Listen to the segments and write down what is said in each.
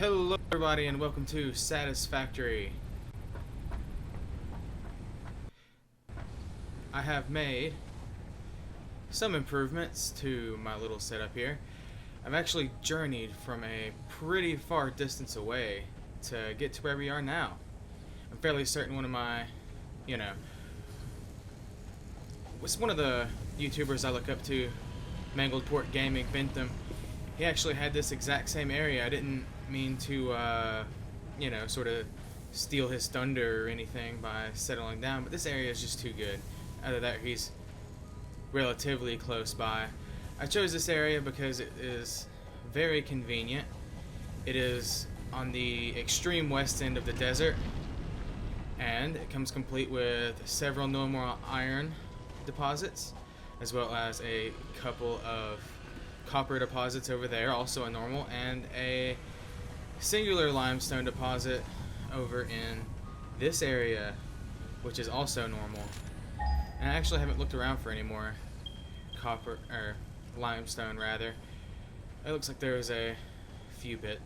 Hello everybody and welcome to SatisFACTORY. I have made some improvements to my little setup here. I've actually journeyed from a pretty far distance away to get to where we are now. I'm fairly certain one of my, was one of the YouTubers I look up to, Mangled Port Gaming, Bentham. He actually had this exact same area. I didn't mean to, sort of steal his thunder or anything by settling down, but this area is just too good. Either that or he's relatively close by. I chose this area because it is very convenient. It is on the extreme west end of the desert, and it comes complete with several normal iron deposits, as well as a couple of copper deposits over there, also a normal, and a singular limestone deposit over in this area, which is also normal. And I actually haven't looked around for any more copper, or limestone rather. It looks like there was a few bit.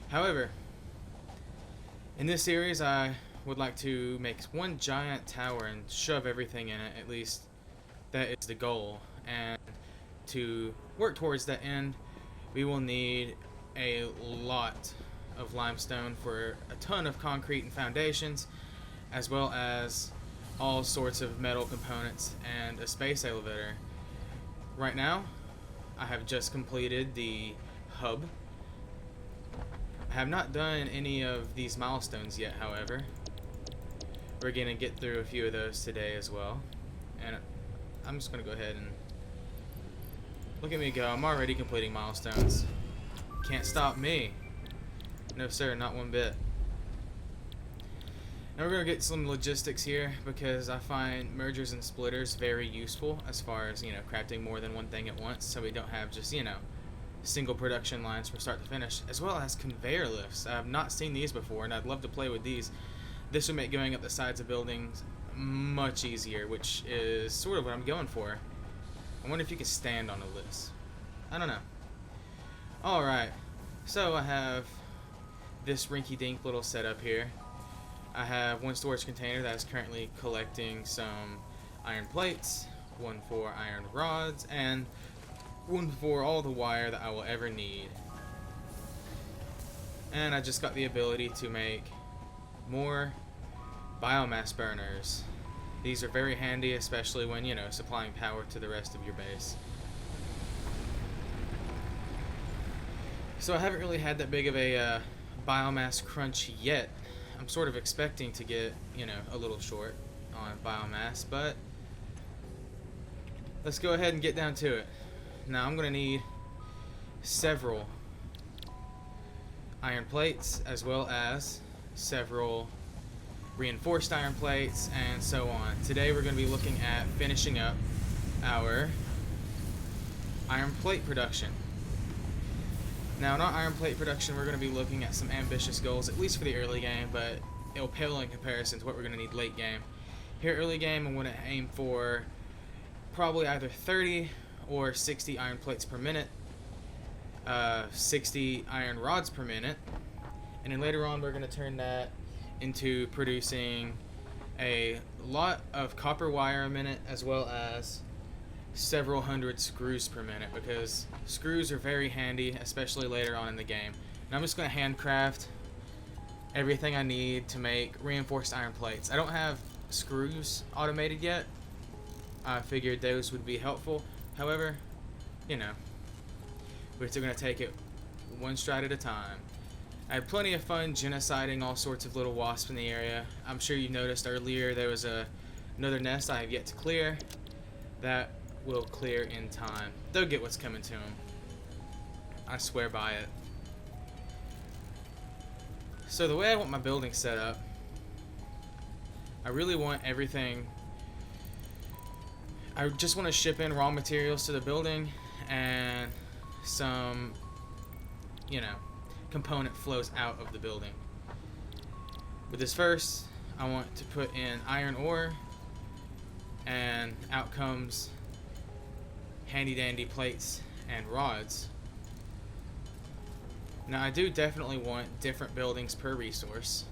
However, in this series I would like to make one giant tower and shove everything in it. At least that is the goal. And to work towards that end, we will need a lot of limestone for a ton of concrete and foundations, as well as all sorts of metal components and a space elevator. Right now, I have just completed the hub. I have not done any of these milestones yet, however. We're going to get through a few of those today as well. And I'm just going to go ahead and look at me go. I'm already completing milestones. Can't stop me. No sir, not one bit. Now we're going to get some logistics here, because I find mergers and splitters very useful as far as, crafting more than one thing at once, so we don't have just, single production lines from start to finish, as well as conveyor lifts. I have not seen these before, and I'd love to play with these. This would make going up the sides of buildings much easier, which is sort of what I'm going for. I wonder if you can stand on a list. I don't know. Alright, so I have this rinky-dink little setup here. I have one storage container that is currently collecting some iron plates, one for iron rods, and one for all the wire that I will ever need. And I just got the ability to make more biomass burners. These are very handy, especially when, supplying power to the rest of your base. So I haven't really had that big of a biomass crunch yet. I'm sort of expecting to get, a little short on biomass, but let's go ahead and get down to it. Now I'm going to need several iron plates, as well as several reinforced iron plates, and so on. Today we're going to be looking at finishing up our iron plate production. Now in our iron plate production, we're going to be looking at some ambitious goals, at least for the early game, but it'll pale in comparison to what we're going to need late game. Here early game, I'm going to aim for probably either 30 or 60 iron plates per minute, 60 iron rods per minute, and then later on we're going to turn that into producing a lot of copper wire a minute, as well as several hundred screws per minute, because screws are very handy, especially later on in the game. And I'm just going to handcraft everything I need to make reinforced iron plates. I don't have screws automated yet. I figured those would be helpful. However, we're still going to take it one stride at a time. I had plenty of fun genociding all sorts of little wasps in the area. I'm sure you noticed earlier there was another nest I have yet to clear. That will clear in time. They'll get what's coming to them. I swear by it. So the way I want my building set up, I really want everything. I just want to ship in raw materials to the building, and some, component flows out of the building. With this first, I want to put in iron ore, and out comes handy dandy plates and rods. Now, I do definitely want different buildings per resource,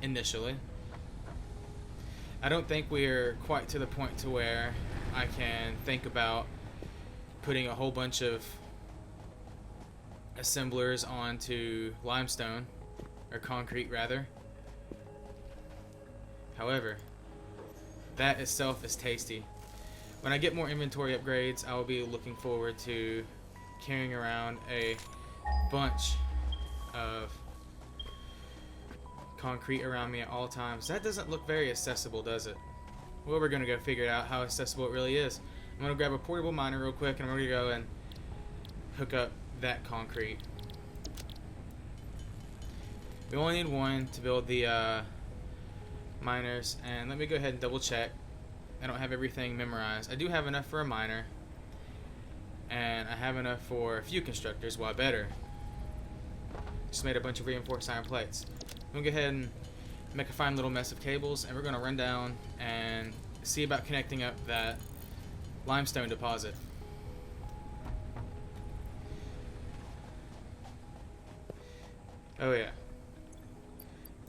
initially. I don't think we're quite to the point to where I can think about putting a whole bunch of assemblers onto limestone, or concrete rather. However, that itself is tasty. When I get more inventory upgrades, I will be looking forward to carrying around a bunch of concrete around me at all times. That doesn't look very accessible, does it? Well, we're gonna go figure out how accessible it really is. I'm gonna grab a portable miner real quick, and I'm gonna go and hook up that concrete. We only need one to build the miners, and let me go ahead and double check. I don't have everything memorized. I do have enough for a miner, and I have enough for a few constructors. Why, better. Just made a bunch of reinforced iron plates. I'm gonna go ahead and make a fine little mess of cables, and we're gonna run down and see about connecting up that limestone deposit. Oh yeah.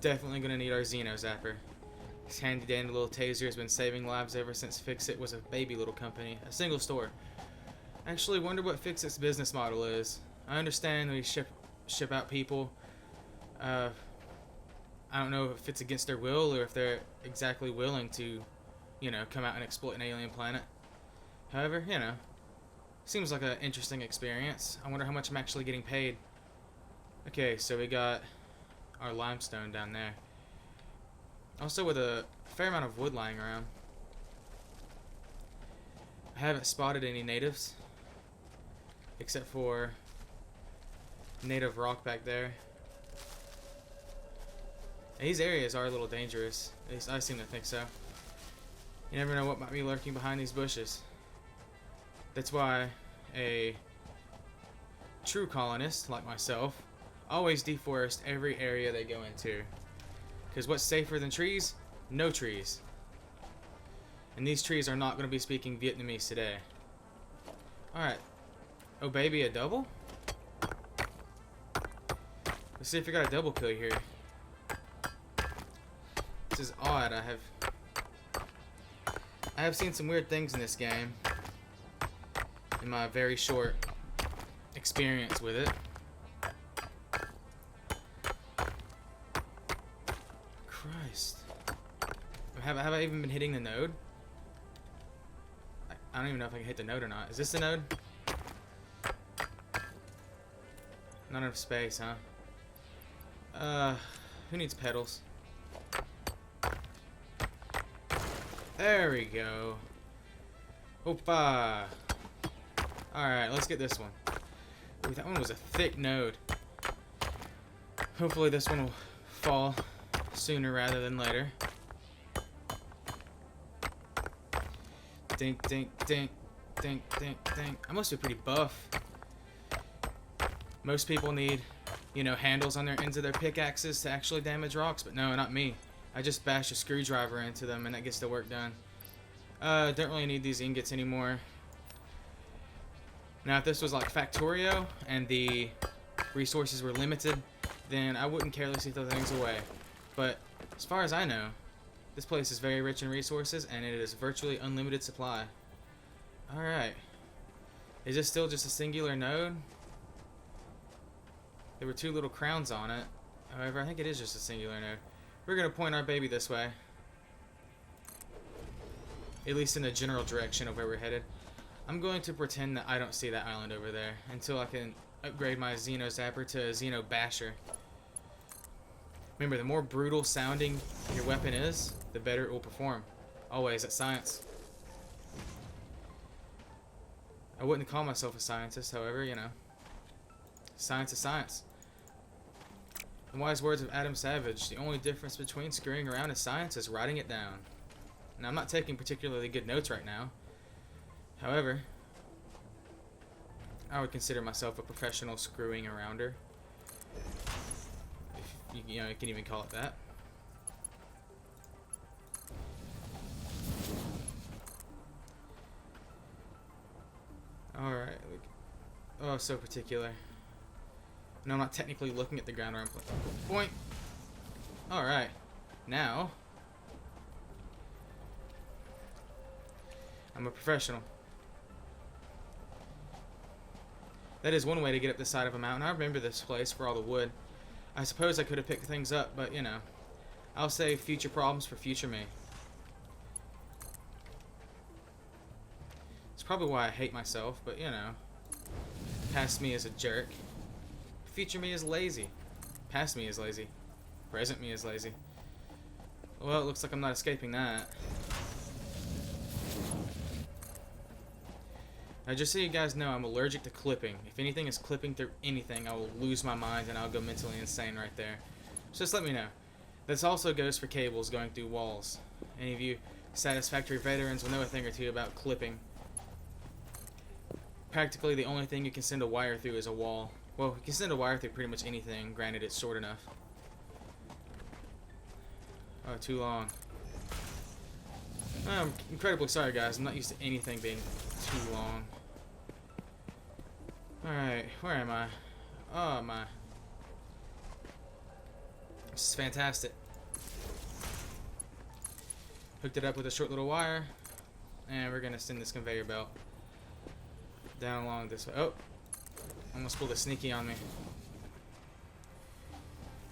Definitely gonna need our Xeno Zapper. This handy dandy little taser has been saving lives ever since Fixit was a baby little company, a single store. I actually wonder what Fixit's business model is. I understand we ship out people. I don't know if it's against their will or if they're exactly willing to, come out and exploit an alien planet. However, seems like an interesting experience. I wonder how much I'm actually getting paid. Okay, so we got our limestone down there. Also with a fair amount of wood lying around. I haven't spotted any natives, except for native rock back there. These areas are a little dangerous. At least I seem to think so. You never know what might be lurking behind these bushes. That's why a true colonist, like myself, always deforest every area they go into. Because what's safer than trees? No trees. And these trees are not going to be speaking Vietnamese today. Alright. Oh baby, a double? Let's see if we got a double kill here. This is odd. I have seen some weird things in this game in my very short experience with it. Christ. Have I even been hitting the node? I don't even know if I can hit the node or not. Is this the node? Not enough space, huh? Who needs pedals? There we go. Opa! Alright, let's get this one. Ooh, that one was a thick node. Hopefully this one will fall sooner rather than later. Dink, dink, dink, dink, dink, dink. I must be pretty buff. Most people need, handles on their ends of their pickaxes to actually damage rocks, but no, not me. I just bash a screwdriver into them and that gets the work done. Don't really need these ingots anymore. Now, if this was like Factorio and the resources were limited, then I wouldn't carelessly throw things away. But as far as I know, this place is very rich in resources and it is virtually unlimited supply. Alright. Is this still just a singular node? There were two little crowns on it. However, I think it is just a singular node. We're going to point our baby this way. At least in the general direction of where we're headed. I'm going to pretend that I don't see that island over there until I can upgrade my Xeno Zapper to a Xeno Basher. Remember, the more brutal sounding your weapon is, the better it will perform. Always, that's science. I wouldn't call myself a scientist, however, science is science. The wise words of Adam Savage, the only difference between screwing around and science is writing it down. Now, I'm not taking particularly good notes right now. However, I would consider myself a professional screwing arounder. If you can even call it that. Alright. Oh, so particular. No, I'm not technically looking at the ground where I'm playing. Boing! Alright. Now, I'm a professional. That is one way to get up the side of a mountain. I remember this place for all the wood. I suppose I could have picked things up, but, you know, I'll save future problems for future me. It's probably why I hate myself, but, you know, past me is a jerk. Future me is lazy. Past me is lazy. Present me is lazy. Well, it looks like I'm not escaping that. Now, just so you guys know, I'm allergic to clipping. If anything is clipping through anything, I will lose my mind and I'll go mentally insane right there. So just let me know. This also goes for cables going through walls. Any of you SatisFACTORY veterans will know a thing or two about clipping. Practically the only thing you can send a wire through is a wall. Well, you can send a wire through pretty much anything, granted it's short enough. Oh, too long. I'm incredibly sorry, guys. I'm not used to anything being too long. Alright, where am I? Oh, my. This is fantastic. Hooked it up with a short little wire, and we're going to send this conveyor belt down along this way. Oh, almost pulled a sneaky on me.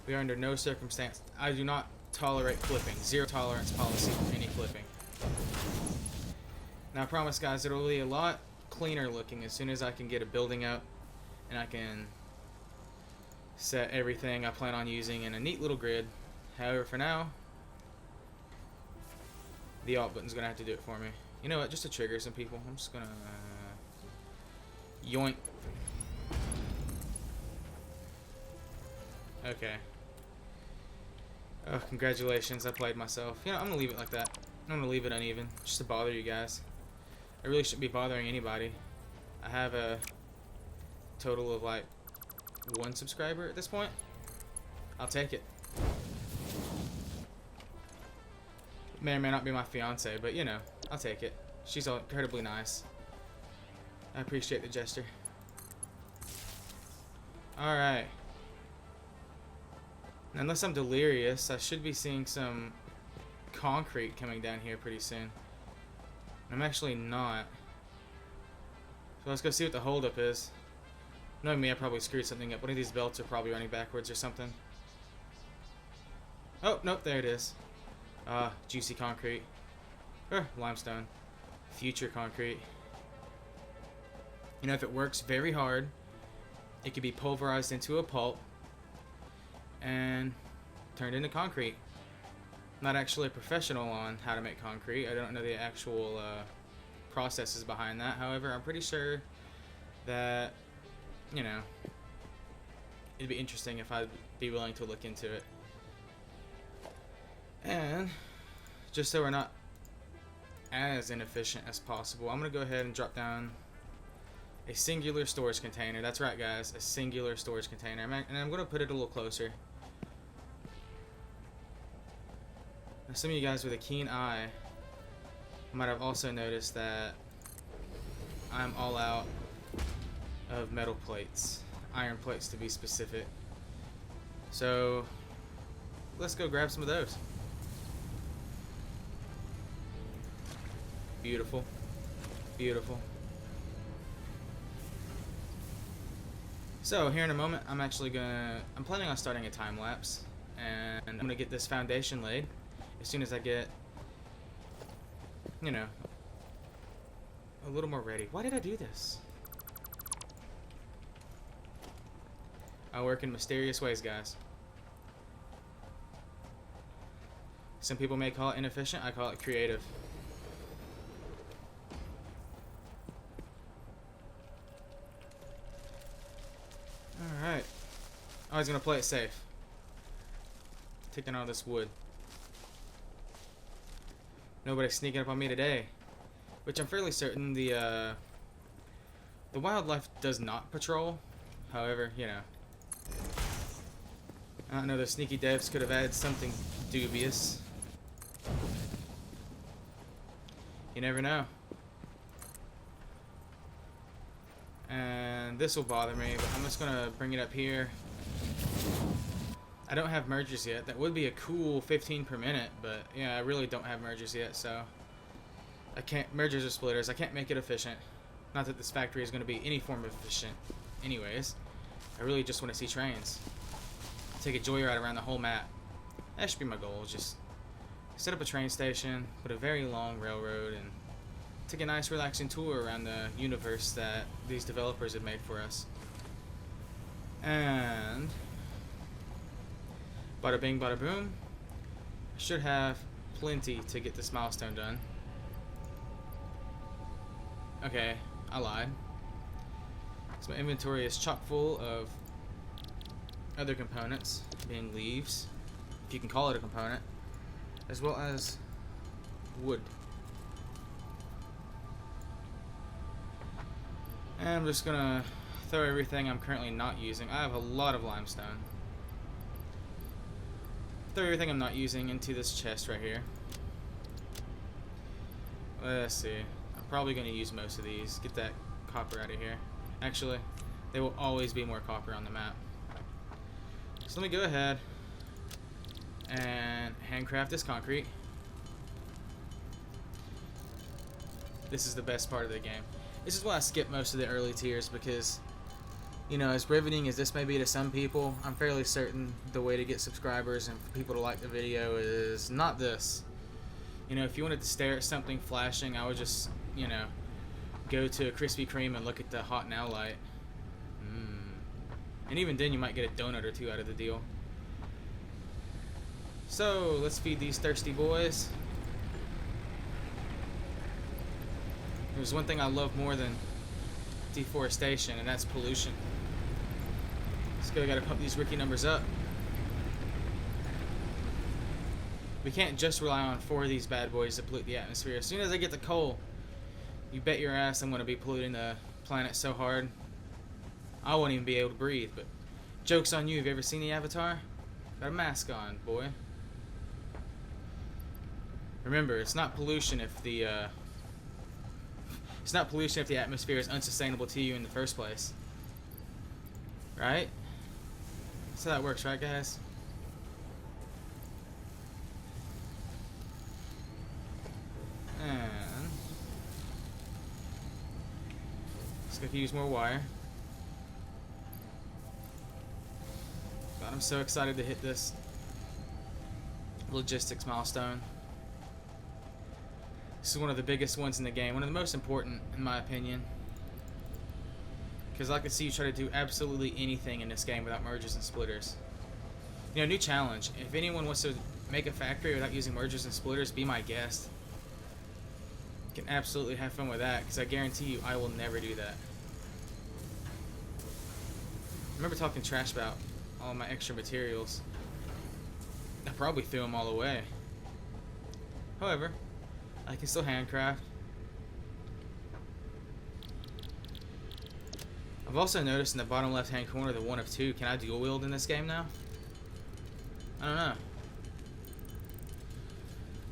We are under no circumstance. I do not tolerate clipping. Zero tolerance policy for any clipping. Now I promise, guys, it'll be a lot cleaner looking as soon as I can get a building up and I can set everything I plan on using in a neat little grid. However, for now, the alt button's gonna have to do it for me. You know what, just to trigger some people, I'm just gonna yoink. Okay. Oh, congratulations, I played myself. You know, I'm gonna leave it like that. I'm gonna leave it uneven, just to bother you guys. I really shouldn't be bothering anybody. I have a total of like 1 subscriber at this point. I'll take it. May or may not be my fiance, but you know, I'll take it. She's incredibly nice. I appreciate the gesture. Alright. Unless I'm delirious, I should be seeing some concrete coming down here pretty soon. I'm actually not. So let's go see what the holdup is. Knowing me, I probably screwed something up. One of these belts are probably running backwards or something. Oh, nope, there it is. Juicy concrete. Limestone. Future concrete. You know, if it works very hard, it could be pulverized into a pulp and turned into concrete. I'm not actually a professional on how to make concrete. I don't know the actual processes behind that. However, I'm pretty sure that, you know, it'd be interesting if I'd be willing to look into it. And just so we're not as inefficient as possible, I'm going to go ahead and drop down a singular storage container. That's right, guys, a singular storage container. And I'm going to put it a little closer. Now, some of you guys with a keen eye might have also noticed that I'm all out of metal plates. Iron plates, to be specific. So let's go grab some of those. Beautiful. Beautiful. So here in a moment, I'm planning on starting a time lapse, and I'm gonna get this foundation laid as soon as I get, you know, a little more ready. Why did I do this? I work in mysterious ways, guys. Some people may call it inefficient. I call it creative. Alright. I was going to play it safe. Taking all this wood. Nobody's sneaking up on me today. Which I'm fairly certain the wildlife does not patrol. However, you know, I don't know, the sneaky devs could have added something dubious. You never know. And this will bother me, but I'm just gonna bring it up here. I don't have mergers yet. That would be a cool 15 per minute, but yeah, I really don't have mergers yet, so I can't, mergers or splitters, I can't make it efficient. Not that this factory is going to be any form of efficient anyways. I really just want to see trains. Take a joyride around the whole map. That should be my goal, just set up a train station, put a very long railroad, and take a nice relaxing tour around the universe that these developers have made for us. And bada bing, bada boom. I should have plenty to get this milestone done. Okay, I lied. So my inventory is chock full of other components, being leaves, if you can call it a component, as well as wood. And I'm just gonna throw everything I'm currently not using. I have a lot of limestone. Throw everything I'm not using into this chest right here. Let's see. I'm probably going to use most of these. Get that copper out of here. Actually, there will always be more copper on the map. So let me go ahead and handcraft this concrete. This is the best part of the game. This is why I skip most of the early tiers, because you know, as riveting as this may be to some people, I'm fairly certain the way to get subscribers and for people to like the video is not this. You know, if you wanted to stare at something flashing, I would just, you know, go to a Krispy Kreme and look at the hot now light. And even then you might get a donut or two out of the deal. So, let's feed these thirsty boys. There's one thing I love more than deforestation, and that's pollution. So I gotta pump these rookie numbers up. We can't just rely on 4 of these bad boys to pollute the atmosphere. As soon as I get the coal, you bet your ass I'm gonna be polluting the planet so hard I won't even be able to breathe. But joke's on you. Have you ever seen the Avatar? Got a mask on, boy. Remember, it's not pollution if the atmosphere is unsustainable to you in the first place. Right? That's how that works, right, guys? And just gonna use more wire. God, I'm so excited to hit this logistics milestone. This is one of the biggest ones in the game, one of the most important, in my opinion. Because I like to see you try to do absolutely anything in this game without mergers and splitters. You know, new challenge. If anyone wants to make a factory without using mergers and splitters, be my guest. You can absolutely have fun with that, because I guarantee you I will never do that. I remember talking trash about all my extra materials. I probably threw them all away. However, I can still handcraft. I've also noticed in the bottom left hand corner the 1 of 2. Can I dual wield in this game now? I don't know.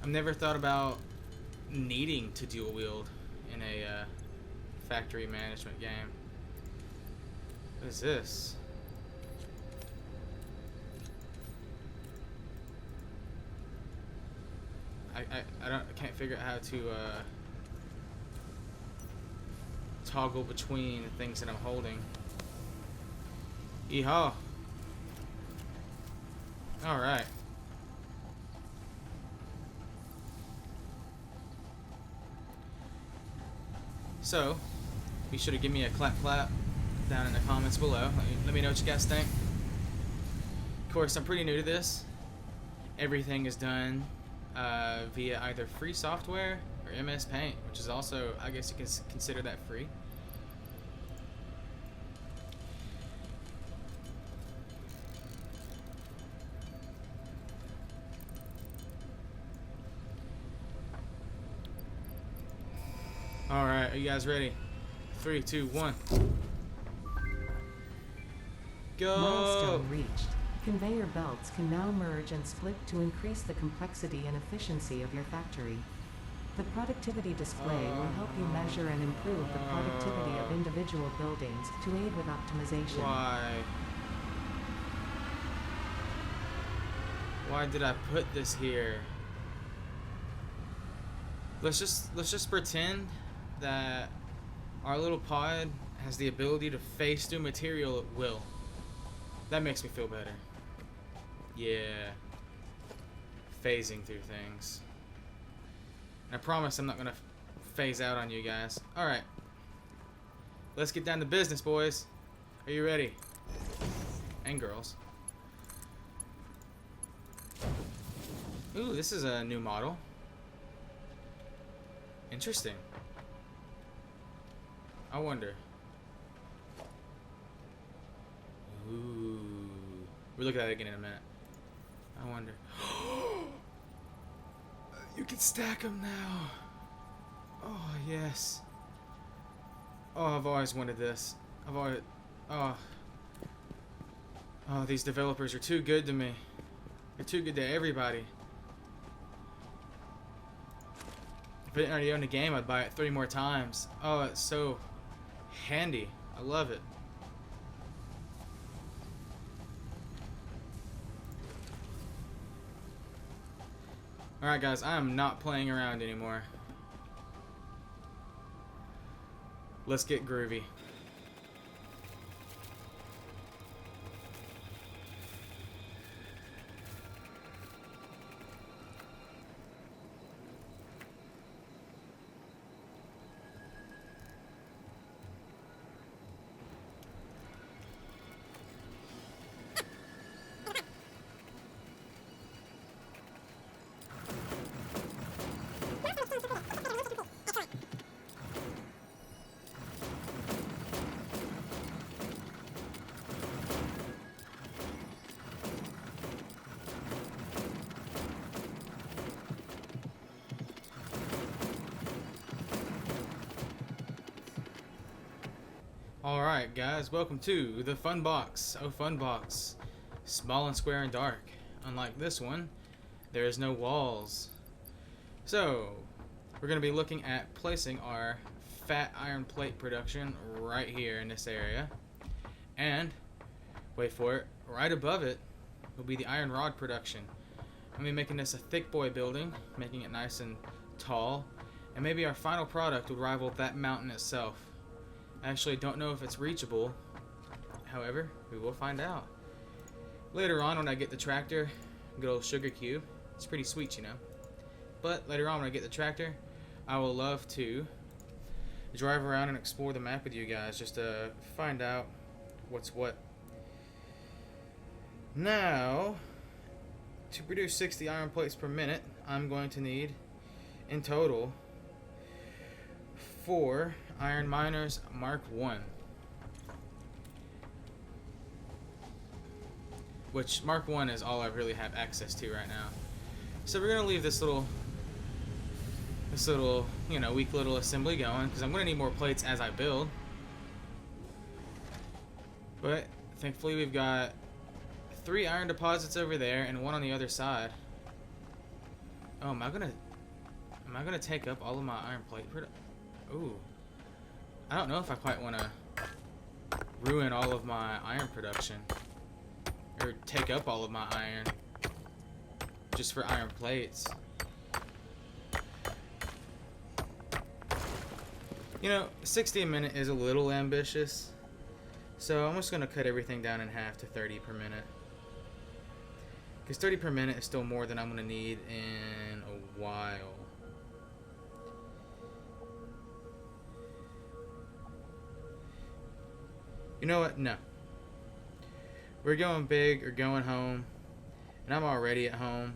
I've never thought about needing to dual wield in a factory management game. What is this? I can't figure out how to toggle between the things that I'm holding. Yeehaw! Alright. So, be sure to give me a clap clap down in the comments below. Let me know what you guys think. Of course, I'm pretty new to this. Everything is done via either free software or MS Paint, which is also, I guess you can consider that free. Alright, are you guys ready? 3, 2, 1. Go! Milestone reached. Conveyor belts can now merge and split to increase the complexity and efficiency of your factory. The productivity display will help you measure and improve the productivity of individual buildings to aid with optimization. Why did I put this here? Let's just pretend that our little pod has the ability to phase through material at will. That makes me feel better. Yeah. Phasing through things. And I promise I'm not gonna phase out on you guys. Alright. Let's get down to business, boys. Are you ready? And girls. Ooh, this is a new model. Interesting. I wonder. Ooh. We'll look at that again in a minute. I wonder. You can stack them now. Oh, yes. Oh, I've always wanted this. Oh, these developers are too good to me. They're too good to everybody. If I didn't already own the game, I'd buy it 3 more times. Oh, it's so handy. I love it. Alright guys, I am not playing around anymore. Let's get groovy. Alright guys, welcome to the Fun Box. Oh, Fun Box. Small and square and dark. Unlike this one, there is no walls. So, we're going to be looking at placing our fat iron plate production right here in this area. And, wait for it, right above it will be the iron rod production. I'm going to be making this a thick boy building, making it nice and tall. And maybe our final product would rival that mountain itself. I actually don't know if it's reachable. However, we will find out. Later on when I get the tractor, good old sugar cube. It's pretty sweet, you know. But later on when I get the tractor, I will love to drive around and explore the map with you guys just to find out what's what. Now, to produce 60 iron plates per minute, I'm going to need, in total, 4 Iron Miners Mark 1. Which Mark 1 is all I really have access to right now. So we're gonna leave this little, you know, weak little assembly going because I'm gonna need more plates as I build. But thankfully we've got 3 iron deposits over there and 1 on the other side. Oh, am I gonna take up all of my iron plate? Ooh. I don't know if I quite want to ruin all of my iron production. Or take up all of my iron. Just for iron plates. You know, 60 a minute is a little ambitious. So I'm just going to cut everything down in half to 30 per minute. Because 30 per minute is still more than I'm going to need in a while. You know what? No. We're going big or going home. And I'm already at home.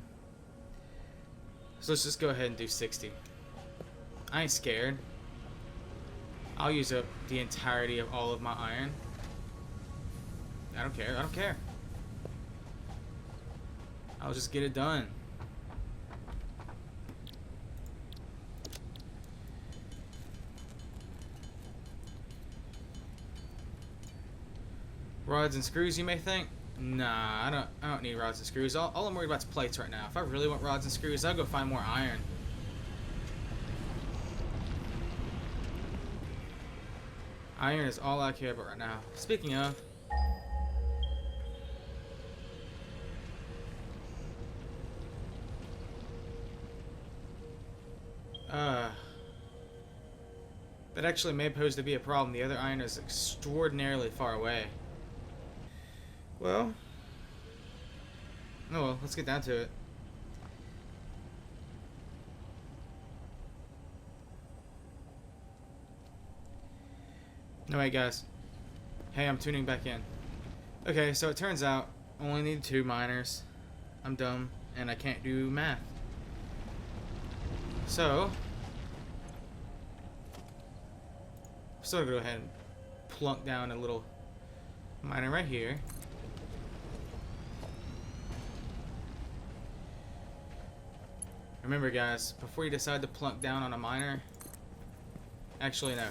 So let's just go ahead and do 60. I ain't scared. I'll use up the entirety of all of my iron. I don't care. I don't care. I'll just get it done. Rods and screws, you may think? Nah, I don't need rods and screws. All I'm worried about is plates right now. If I really want rods and screws, I'll go find more iron. Iron is all I care about right now. Speaking of, that actually may pose to be a problem. The other iron is extraordinarily far away. Well, oh well, let's get down to it. No, wait, guys. Hey, I'm tuning back in. Okay, so it turns out I only need 2 miners. I'm dumb, and I can't do math. So, I'm still gonna go ahead and plunk down a little miner right here. Remember, guys, before you decide to plunk down on a miner, actually, no.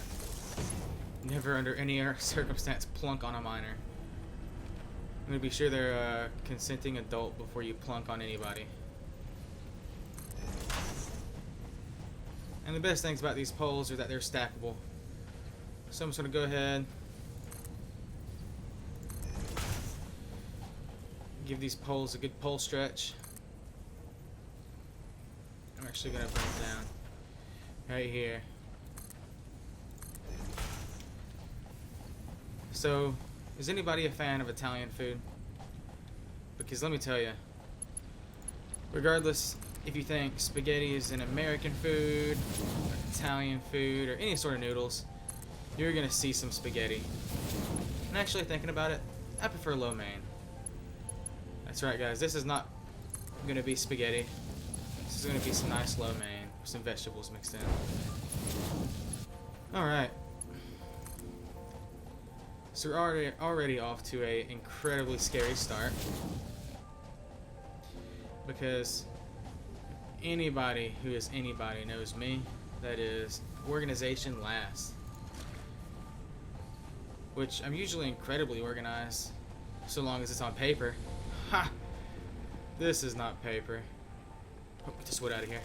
Never under any circumstance plunk on a miner. I'm gonna be sure they're a consenting adult before you plunk on anybody. And the best things about these poles are that they're stackable. So I'm just gonna go ahead, give these poles a good pole stretch. I'm actually gonna bring it down right here. So, is anybody a fan of Italian food? Because let me tell you, regardless if you think spaghetti is an American food, or Italian food, or any sort of noodles, you're gonna see some spaghetti. And actually thinking about it, I prefer lo mein. That's right, guys, this is not gonna be spaghetti. This is gonna be some nice lo mein with some vegetables mixed in. Alright. So we're already off to a incredibly scary start, because anybody who is anybody knows me. That is, organization last. Which I'm usually incredibly organized, so long as it's on paper. Ha! This is not paper. Oh, get this wood out of here.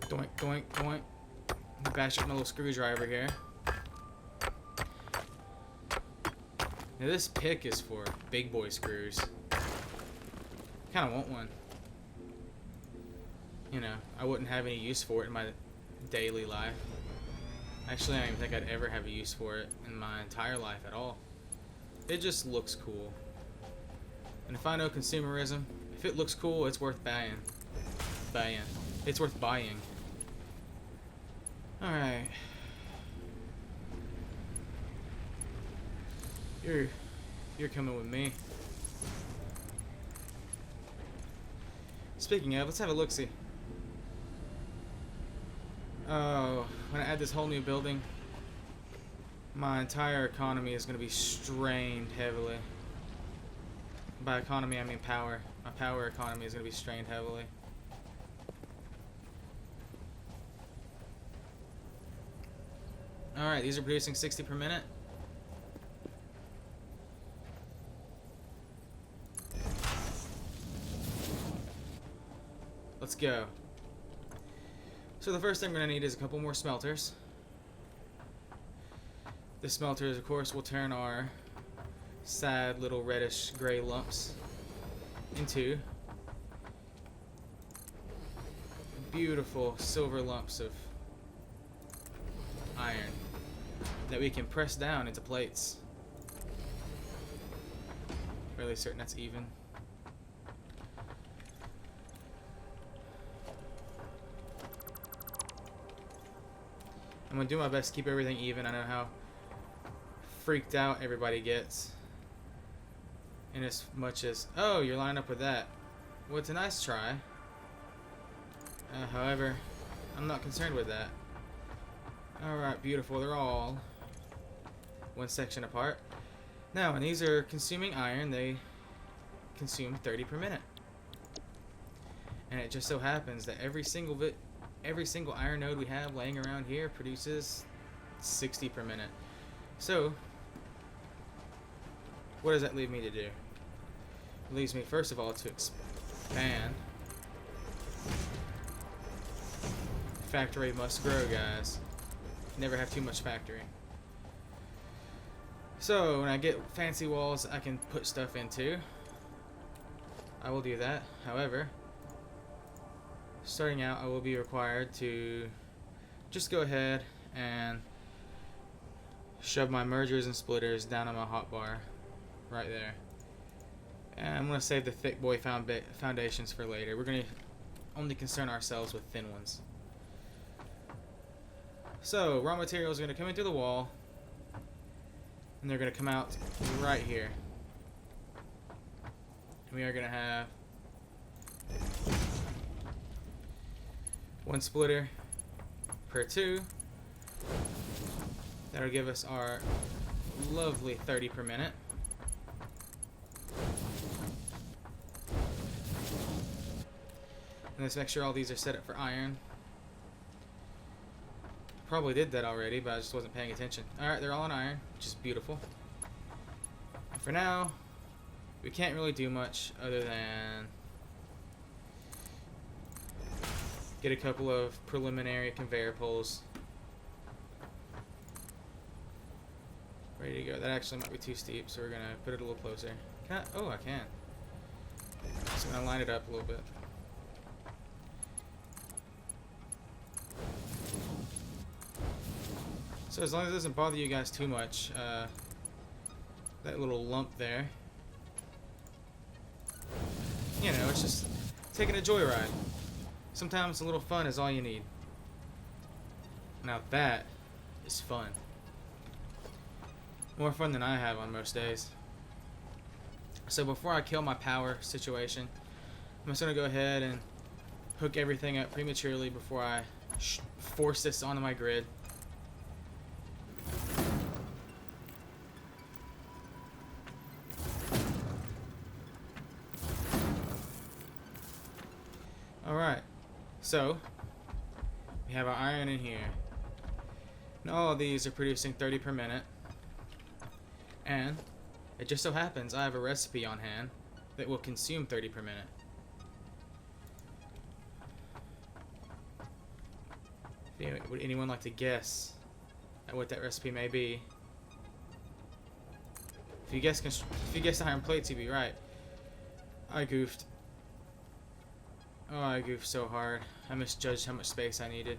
Doink, doink, doink. Bash up my little screwdriver here. Now this pick is for big boy screws. Kinda want one. You know, I wouldn't have any use for it in my daily life. Actually, I don't even think I'd ever have a use for it in my entire life at all. It just looks cool. And if I know consumerism, if it looks cool, it's worth buying. It's worth buying. Alright. You're coming with me. Speaking of, let's have a look-see. Oh, when I add this whole new building, my entire economy is going to be strained heavily. By economy, I mean power. My power economy is going to be strained heavily. Alright, these are producing 60 per minute. Let's go. So the first thing we're going to need is a couple more smelters. The smelters, of course, will turn our sad little reddish gray lumps into beautiful silver lumps of iron that we can press down into plates. Fairly certain that's even. I'm gonna do my best to keep everything even. I know how freaked out everybody gets. In as much as, oh, you're lined up with that. Well, it's a nice try. However, I'm not concerned with that. Alright, beautiful. They're all one section apart. Now, when these are consuming iron, they consume 30 per minute. And it just so happens that every single iron node we have laying around here produces 60 per minute. So, what does that leave me to do? It leaves me, first of all, to expand. Factory must grow, guys. Never have too much factory. So when I get fancy walls I can put stuff into, I will do that. However, starting out I will be required to just go ahead and shove my mergers and splitters down on my hotbar right there. And I'm going to save the thick boy foundations for later. We're going to only concern ourselves with thin ones. So, raw materials are going to come into the wall, and they're going to come out right here. We are going to have one splitter per two. That'll give us our lovely 30 per minute. And let's make sure all these are set up for iron. Probably did that already, but I just wasn't paying attention. Alright, they're all on iron, which is beautiful. And for now, we can't really do much other than get a couple of preliminary conveyor pulls ready to go. That actually might be too steep, so we're going to put it a little closer. Can I? Oh, I can. So I'm going to line it up a little bit. So as long as it doesn't bother you guys too much, that little lump there, you know, it's just taking a joyride. Sometimes a little fun is all you need. Now that is fun. More fun than I have on most days. So before I kill my power situation, I'm just going to go ahead and hook everything up prematurely before I force this onto my grid. Alright, so we have our iron in here. And all of these are producing 30 per minute. And it just so happens I have a recipe on hand that will consume 30 per minute. Would anyone like to guess at what that recipe may be? If you guess iron plates, you'd be right. I goofed. Oh, I goofed so hard. I misjudged how much space I needed.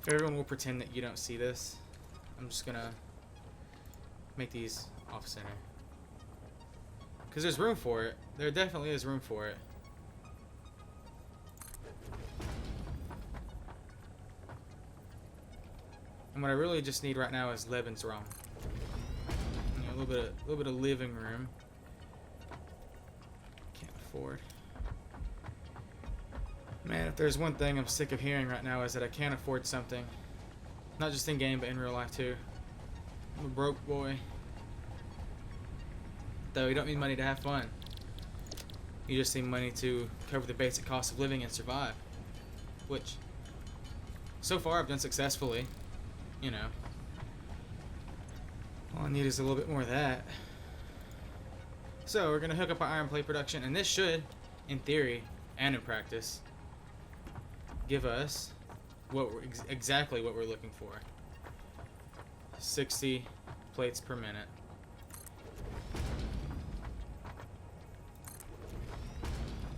If everyone will pretend that you don't see this, I'm just gonna make these off center. Because there's room for it. There definitely is room for it. And what I really just need right now is Lebensraum. You know, a little bit of living room. Can't afford. Man, if there's one thing I'm sick of hearing right now is that I can't afford something. Not just in game, but in real life too. I'm a broke boy. Though you don't need money to have fun. You just need money to cover the basic cost of living and survive. Which, so far I've done successfully. You know. All I need is a little bit more of that. So we're going to hook up our iron plate production, and this should, in theory and in practice, give us what we're exactly what we're looking for. 60 plates per minute.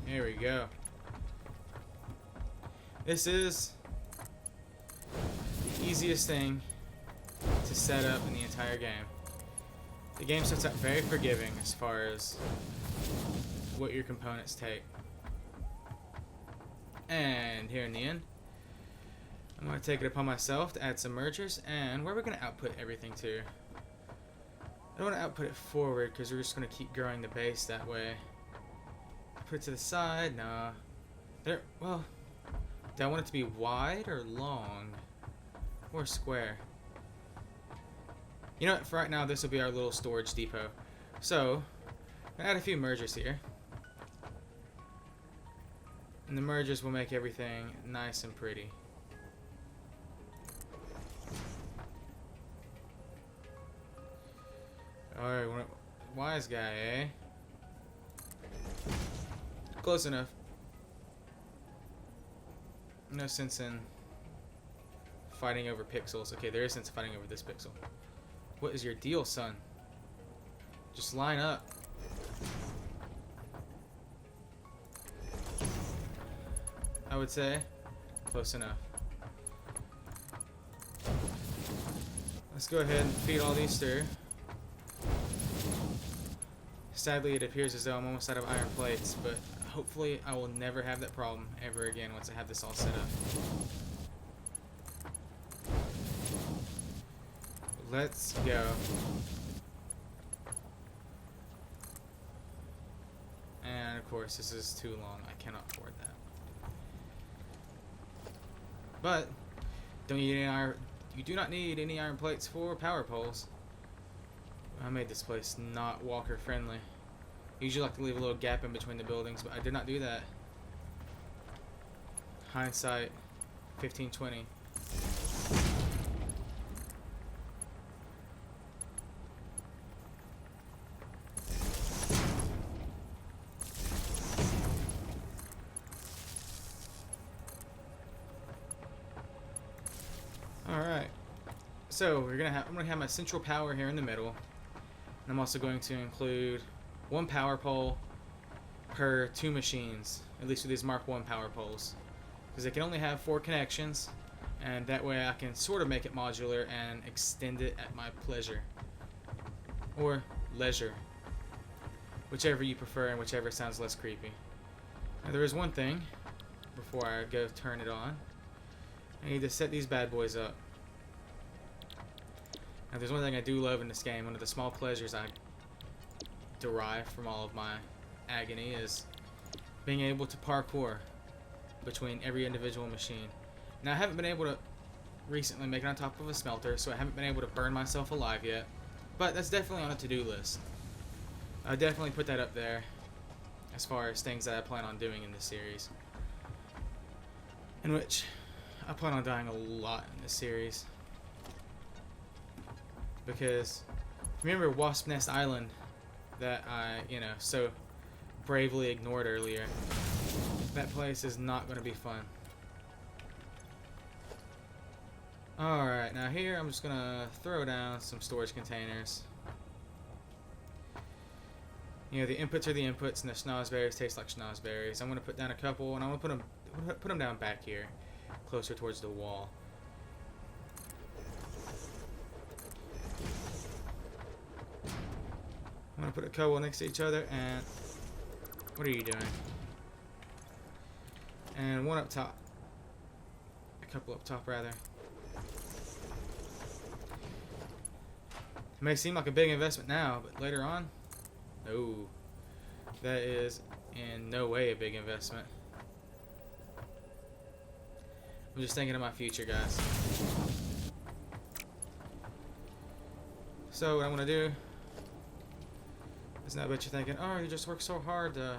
There we go. This is the easiest thing to set up in the entire game. The game starts out very forgiving as far as what your components take. And here in the end, I'm going to take it upon myself to add some mergers. And where are we going to output everything to? I don't want to output it forward because we're just going to keep growing the base that way. Put it to the side? Nah. There. Well, do I want it to be wide or long? Or square? You know what? For right now, this will be our little storage depot. So, I'm going to add a few mergers here. And the mergers will make everything nice and pretty. Alright, wise guy, eh? Close enough. No sense in fighting over pixels. Okay, there is sense in fighting over this pixel. What is your deal, son? Just line up. I would say close enough. Let's go ahead and feed all these through. Sadly, it appears as though I'm almost out of iron plates, but hopefully I will never have that problem ever again once I have this all set up. Let's go. And of course, this is too long. I cannot afford that. But you do not need any iron plates for power poles. I made this place not walker friendly. I usually like to leave a little gap in between the buildings, but I did not do that. Hindsight 15/20. Alright. So I'm gonna have my central power here in the middle. And I'm also going to include one power pole per 2 machines, at least with these Mark 1 power poles, because they can only have 4 connections, and that way I can sort of make it modular and extend it at my pleasure or leisure, whichever you prefer and whichever sounds less creepy. Now there is one thing before I go turn it on. I need to set these bad boys up. Now there's one thing I do love in this game. One of the small pleasures I derive from all of my agony is being able to parkour between every individual machine. Now I haven't been able to recently make it on top of a smelter, so I haven't been able to burn myself alive yet, but that's definitely on a to-do list. I'll definitely put that up there as far as things that I plan on doing in this series, in which I plan on dying a lot in this series. Because remember Wasp Nest Island that I, so bravely ignored earlier? That place is not going to be fun. Alright, now here I'm just going to throw down some storage containers. The inputs are the inputs, and the schnozberries taste like schnozberries. I'm going to put down a couple, and I'm going to put them down back here, closer towards the wall. I'm going to put a couple next to each other, and what are you doing? And one up top. A couple up top, rather. It may seem like a big investment now, but later on, no. That is in no way a big investment. I'm just thinking of my future, guys. So what I'm going to do is, now I bet you're thinking, oh, you just worked so hard to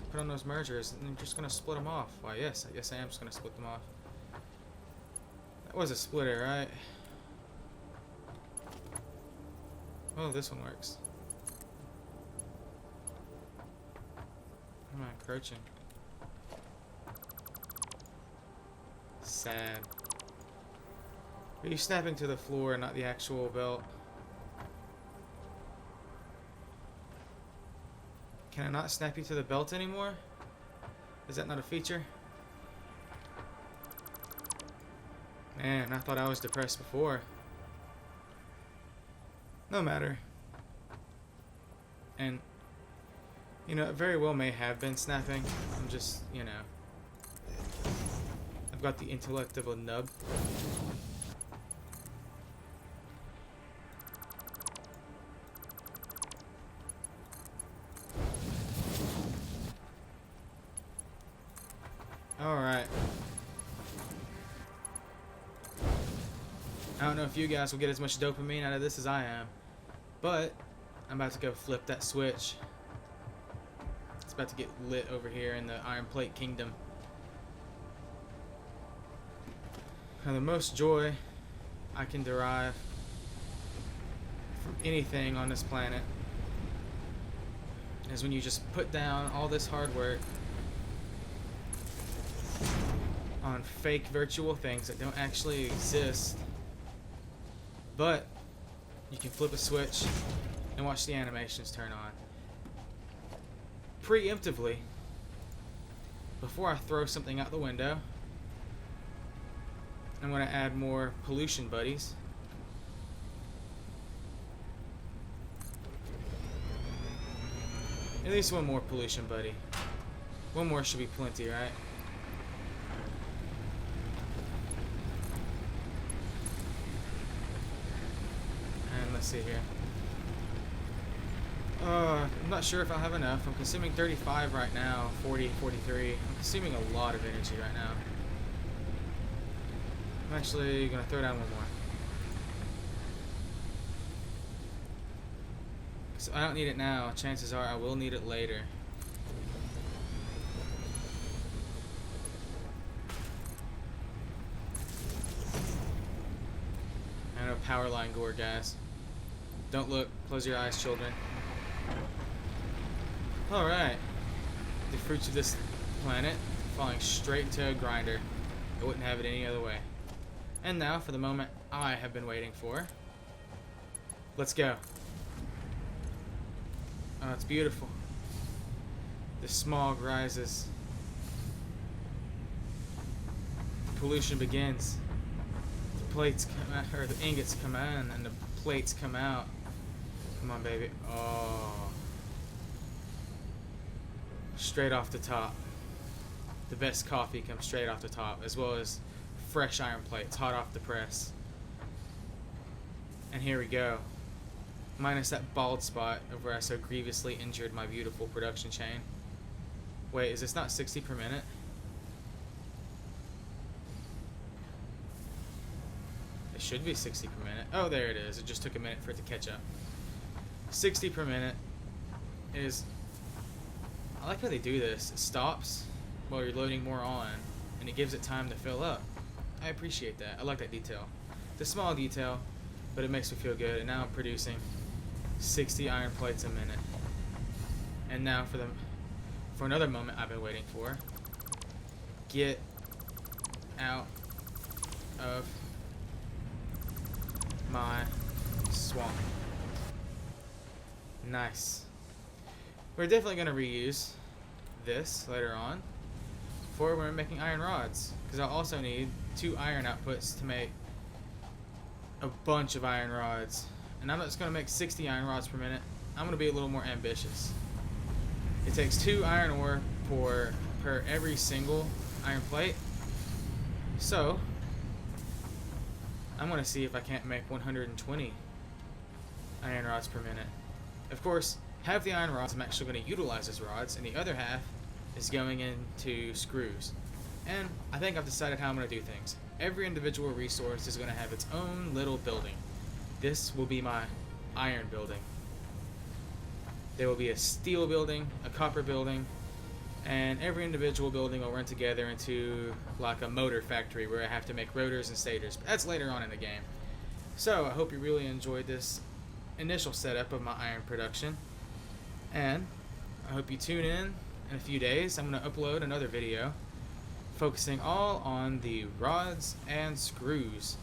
put on those mergers, and you're just going to split them off. Why, yes, I guess I am just going to split them off. That was a splitter, right? Oh, this one works. Am I encroaching? Sad. Are you snapping to the floor and not the actual belt? Can I not snap you to the belt anymore? Is that not a feature? Man, I thought I was depressed before. No matter. And, it very well may have been snapping. I'm just, I've got the intellect of a nub. Alright. I don't know if you guys will get as much dopamine out of this as I am, but I'm about to go flip that switch. It's about to get lit over here in the Iron Plate Kingdom. Now, the most joy I can derive from anything on this planet is when you just put down all this hard work on fake virtual things that don't actually exist, but you can flip a switch and watch the animations turn on. Preemptively, before I throw something out the window, I'm going to add more pollution buddies. At least one more pollution buddy. One more should be plenty, right? And let's see here. I'm not sure if I'll have enough. I'm consuming 35 right now, 40, 43. I'm consuming a lot of energy right now. I'm actually going to throw down one more. So I don't need it now. Chances are I will need it later. I know, power line gore, guys. Don't look. Close your eyes, children. Alright. The fruits of this planet falling straight into a grinder. I wouldn't have it any other way. And now for the moment I have been waiting for. Let's go. Oh, it's beautiful. The smog rises. The pollution begins. The plates come out, or the ingots come in, and the plates come out. Come on, baby. Oh. Straight off the top. The best coffee comes straight off the top, as well as fresh iron plates, hot off the press. And here we go. Minus that bald spot of where I so grievously injured my beautiful production chain. Wait, is this not 60 per minute? It should be 60 per minute. Oh, there it is. It just took a minute for it to catch up. 60 per minute is... I like how they do this. It stops while you're loading more on, and it gives it time to fill up. I appreciate that. I like that detail. It's a small detail, but it makes me feel good. And now I'm producing 60 iron plates a minute. And now for another moment I've been waiting for. Get out of my swamp. Nice. We're definitely going to reuse this later on for when we're making iron rods, because I'll also need 2 iron outputs to make a bunch of iron rods. And I'm not just going to make 60 iron rods per minute. I'm going to be a little more ambitious. It takes 2 iron ore per every single iron plate. So I'm going to see if I can't make 120 iron rods per minute. Of course, half the iron rods I'm actually going to utilize as rods, and the other half is going into screws. And I think I've decided how I'm going to do things. Every individual resource is going to have its own little building. This will be my iron building. There will be a steel building, a copper building, and every individual building will run together into like a motor factory where I have to make rotors and stators. But that's later on in the game. So I hope you really enjoyed this initial setup of my iron production. And I hope you tune in a few days. I'm going to upload another video focusing all on the rods and screws.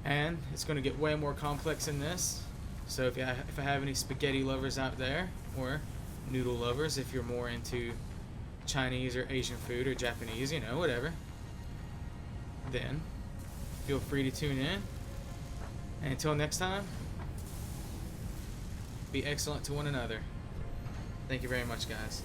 And it's going to get way more complex than this. So if I have any spaghetti lovers out there, or noodle lovers if you're more into Chinese or Asian food or Japanese, you know, whatever, then feel free to tune in. And until next time, be excellent to one another. Thank you very much, guys.